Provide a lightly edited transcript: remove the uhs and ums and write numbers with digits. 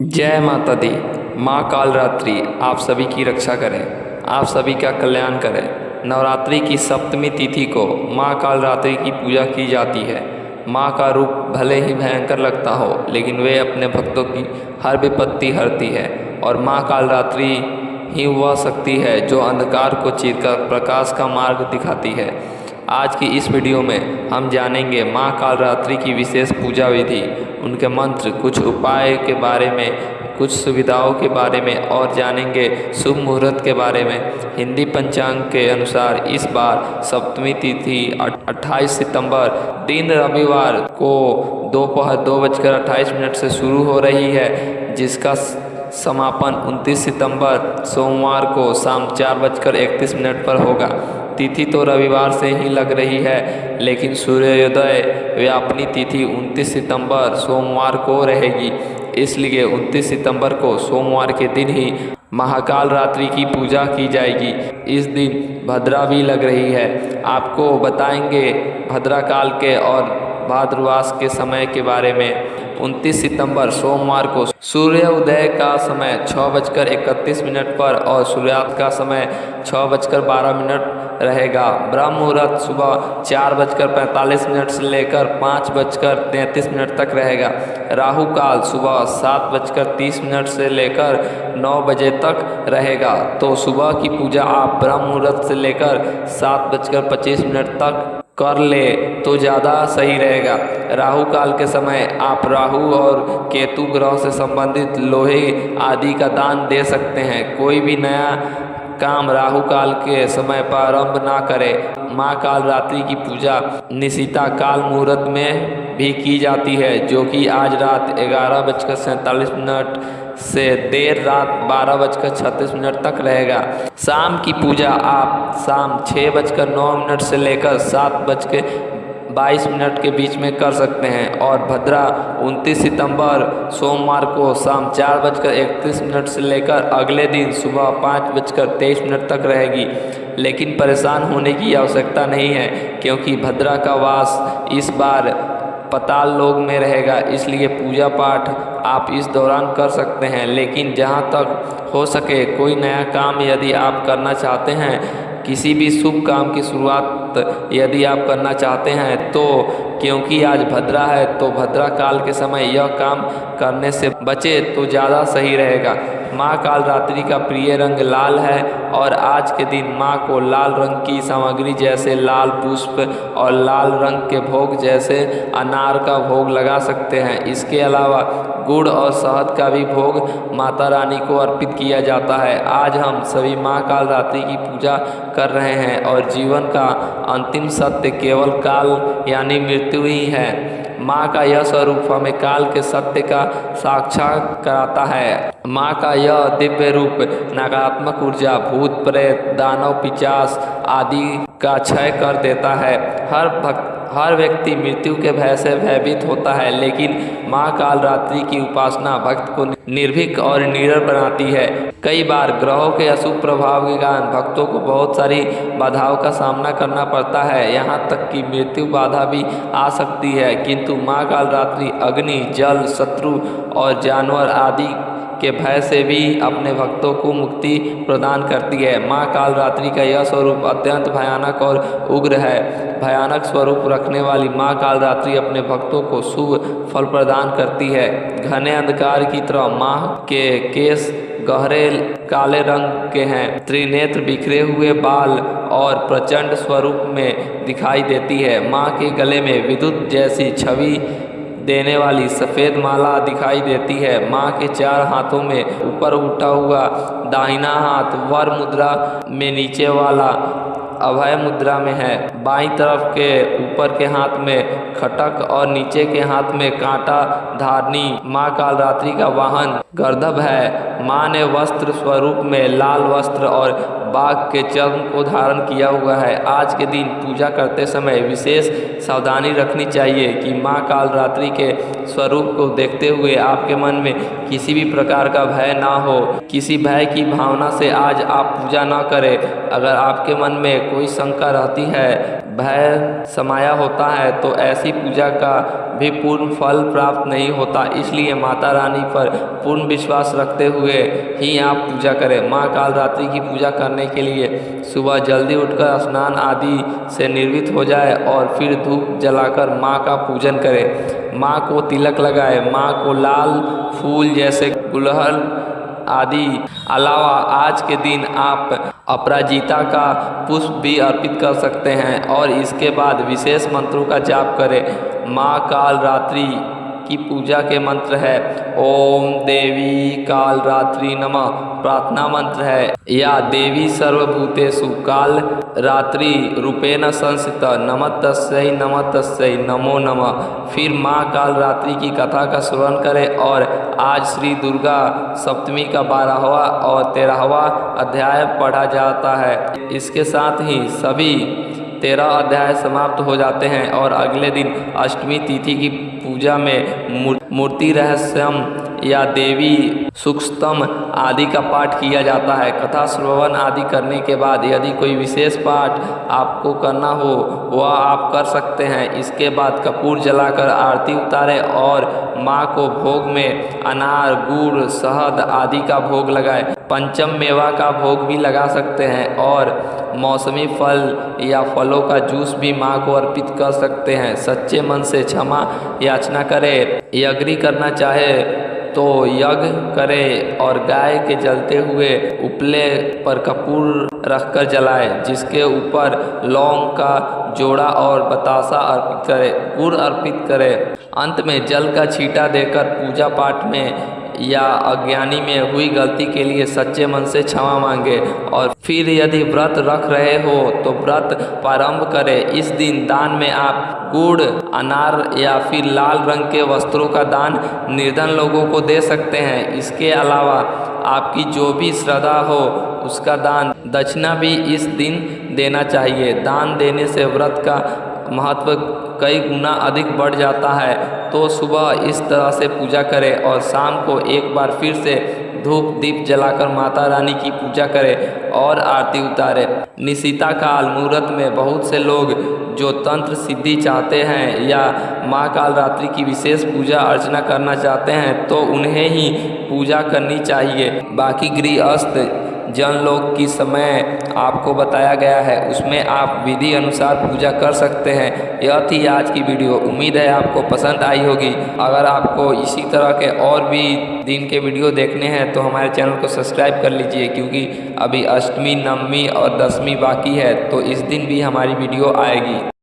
जय माता दी। माँ कालरात्रि आप सभी की रक्षा करें, आप सभी का कल्याण करें। नवरात्रि की सप्तमी तिथि को माँ कालरात्रि की पूजा की जाती है। माँ का रूप भले ही भयंकर लगता हो, लेकिन वे अपने भक्तों की हर विपत्ति हरती है। और माँ कालरात्रि ही वह शक्ति है जो अंधकार को चीरकर प्रकाश का मार्ग दिखाती है। आज की इस वीडियो में हम जानेंगे माँ कालरात्रि की विशेष पूजा विधि, उनके मंत्र, कुछ उपाय के बारे में, कुछ सुविधाओं के बारे में और जानेंगे शुभ मुहूर्त के बारे में। हिंदी पंचांग के अनुसार इस बार सप्तमी तिथि 28 सितंबर दिन रविवार को दोपहर 2:28 से शुरू हो रही है, जिसका समापन 29 सितंबर सोमवार को शाम 4:31 पर होगा। तिथि तो रविवार से ही लग रही है, लेकिन सूर्योदय व्यापनी तिथि 29 सितंबर सोमवार को रहेगी। इसलिए 29 सितंबर को सोमवार के दिन ही महाकाल रात्रि की पूजा की जाएगी। इस दिन भद्रा भी लग रही है। आपको बताएंगे भद्रा काल के और भाद्रवास के समय के बारे में। 29 सितंबर सोमवार को सूर्योदय का समय 6:31 पर और सूर्यास्त का समय 6:12 रहेगा। ब्रह्म मुहूर्त सुबह 4:45 से लेकर 5:33 तक रहेगा। राहु काल सुबह 7:30 से लेकर 9 बजे तक रहेगा। तो सुबह की पूजा आप ब्रह्म मुहूर्त से लेकर 7:25 तक कर ले तो ज़्यादा सही रहेगा। राहु काल के समय आप राहु और केतु ग्रह से संबंधित लोहे आदि का दान दे सकते हैं। कोई भी नया काम राहु काल के समय प्रारंभ ना करें। माँ कालरात्रि की पूजा निशिता काल मुहूर्त में भी की जाती है, जो कि आज रात 11:47 से देर रात 12:36 तक रहेगा। शाम की पूजा आप शाम 6:09 से लेकर 7:22 के बीच में कर सकते हैं। और भद्रा 29 सितंबर सोमवार को शाम 4:31 से लेकर अगले दिन सुबह 5:23 तक रहेगी। लेकिन परेशान होने की आवश्यकता नहीं है, क्योंकि भद्रा का वास इस बार पाताल लोक में रहेगा। इसलिए पूजा पाठ आप इस दौरान कर सकते हैं। लेकिन जहाँ तक हो सके कोई नया काम यदि आप करना चाहते हैं, किसी भी शुभ काम की शुरुआत यदि आप करना चाहते हैं, तो क्योंकि आज भद्रा है तो भद्रा काल के समय यह काम करने से बचे तो ज़्यादा सही रहेगा। माँ कालरात्रि का प्रिय रंग लाल है और आज के दिन माँ को लाल रंग की सामग्री जैसे लाल पुष्प और लाल रंग के भोग जैसे अनार का भोग लगा सकते हैं। इसके अलावा गुड़ और शहद का भी भोग माता रानी को अर्पित किया जाता है। आज हम सभी माँ कालरात्रि की पूजा कर रहे हैं और जीवन का अंतिम सत्य केवल काल यानी मृत्यु ही है। माँ का यह स्वरूप हमें काल के सत्य का साक्षात कराता है। माँ का यह दिव्य रूप नकारात्मक ऊर्जा, भूत प्रेत, दानव, पिशाच आदि का क्षय कर देता है। हर व्यक्ति मृत्यु के भय से भयभीत होता है, लेकिन माँ कालरात्रि की उपासना भक्त को निर्भीक और निडर बनाती है। कई बार ग्रहों के अशुभ प्रभाव के कारण भक्तों को बहुत सारी बाधाओं का सामना करना पड़ता है, यहाँ तक कि मृत्यु बाधा भी आ सकती है। किंतु माँ कालरात्रि अग्नि, जल, शत्रु और जानवर आदि के भय से भी अपने भक्तों को मुक्ति प्रदान करती है। माँ कालरात्रि का यह स्वरूप अत्यंत भयानक और उग्र है। भयानक स्वरूप रखने वाली माँ कालरात्रि अपने भक्तों को शुभ फल प्रदान करती है। घने अंधकार की तरह माँ के केस गहरे काले रंग के हैं। त्रिनेत्र, बिखरे हुए बाल और प्रचंड स्वरूप में दिखाई देती है। माँ के गले में विद्युत जैसी छवि देने वाली सफ़ेद माला दिखाई देती है। माँ के 4 हाथों में ऊपर उठा हुआ दाहिना हाथ वर मुद्रा में, नीचे वाला अभय मुद्रा में है। बाईं तरफ के ऊपर के हाथ में खटक और नीचे के हाथ में कांटा धारनी माँ कालरात्रि का वाहन गर्दभ है। माँ ने वस्त्र स्वरूप में लाल वस्त्र और बाघ के चर्म को धारण किया हुआ है। आज के दिन पूजा करते समय विशेष सावधानी रखनी चाहिए कि माँ कालरात्रि के स्वरूप को देखते हुए आपके मन में किसी भी प्रकार का भय ना हो। किसी भय की भावना से आज आप पूजा ना करें। अगर आपके मन में कोई शंका रहती है, भय समाया होता है तो ऐसी पूजा का भी पूर्ण फल प्राप्त नहीं होता। इसलिए माता रानी पर पूर्ण विश्वास रखते हुए ही आप पूजा करें। माँ कालरात्रि की पूजा करने के लिए सुबह जल्दी उठकर स्नान आदि से निर्वित हो जाए और फिर धूप जलाकर माँ का पूजन करें। माँ को तिलक लगाए। माँ को लाल फूल जैसे गुलहड़ आदि अलावा आज के दिन आप अपराजिता का पुष्प भी अर्पित कर सकते हैं और इसके बाद विशेष मंत्रों का जाप करें। माँ कालरात्रि की पूजा के मंत्र है ओम देवी कालरात्रि नमः। प्रार्थना मंत्र है या देवी सर्वभूतेषु काल रात्रि रूपेण संस्थिता नमस्तस्यै नमो नमः। फिर माँ कालरात्रि की कथा का श्रवण करें और आज श्री दुर्गा सप्तमी का 12वां और 13वां अध्याय पढ़ा जाता है। इसके साथ ही सभी 13 अध्याय समाप्त हो जाते हैं और अगले दिन अष्टमी तिथि की पूजा में मूर्ति रहस्यम या देवी सूक्तम आदि का पाठ किया जाता है। कथा श्रवण आदि करने के बाद यदि कोई विशेष पाठ आपको करना हो वह आप कर सकते हैं। इसके बाद कपूर जलाकर आरती उतारें और माँ को भोग में अनार गुड़ शहद आदि का भोग लगाएं। पंचम मेवा का भोग भी लगा सकते हैं और मौसमी फल या फलों का जूस भी माँ को अर्पित कर सकते हैं। सच्चे मन से क्षमा याचना करें। यज्ञ करना चाहे तो यज्ञ करे और गाय के जलते हुए उपले पर कपूर रखकर जलाए जिसके ऊपर लौंग का जोड़ा और बतासा अर्पित करे, गुड़ अर्पित करे। अंत में जल का छींटा देकर पूजा पाठ में या अज्ञानी में हुई गलती के लिए सच्चे मन से क्षमा मांगे और फिर यदि व्रत रख रहे हो तो व्रत प्रारंभ करें। इस दिन दान में आप गुड़ अनार या फिर लाल रंग के वस्त्रों का दान निर्धन लोगों को दे सकते हैं। इसके अलावा आपकी जो भी श्रद्धा हो उसका दान दक्षिणा भी इस दिन देना चाहिए। दान देने से व्रत का महत्व कई गुना अधिक बढ़ जाता है। तो सुबह इस तरह से पूजा करें और शाम को एक बार फिर से धूप दीप जलाकर माता रानी की पूजा करें और आरती उतारें। निशिता काल मुहूर्त में बहुत से लोग जो तंत्र सिद्धि चाहते हैं या माँ कालरात्रि की विशेष पूजा अर्चना करना चाहते हैं तो उन्हें ही पूजा करनी चाहिए। बाकी गृहस्थ जन लोग की समय आपको बताया गया है उसमें आप विधि अनुसार पूजा कर सकते हैं। यह थी आज की वीडियो। उम्मीद है आपको पसंद आई होगी। अगर आपको इसी तरह के और भी दिन के वीडियो देखने हैं तो हमारे चैनल को सब्सक्राइब कर लीजिए क्योंकि अभी अष्टमी नवमी और दशमी बाकी है तो इस दिन भी हमारी वीडियो आएगी।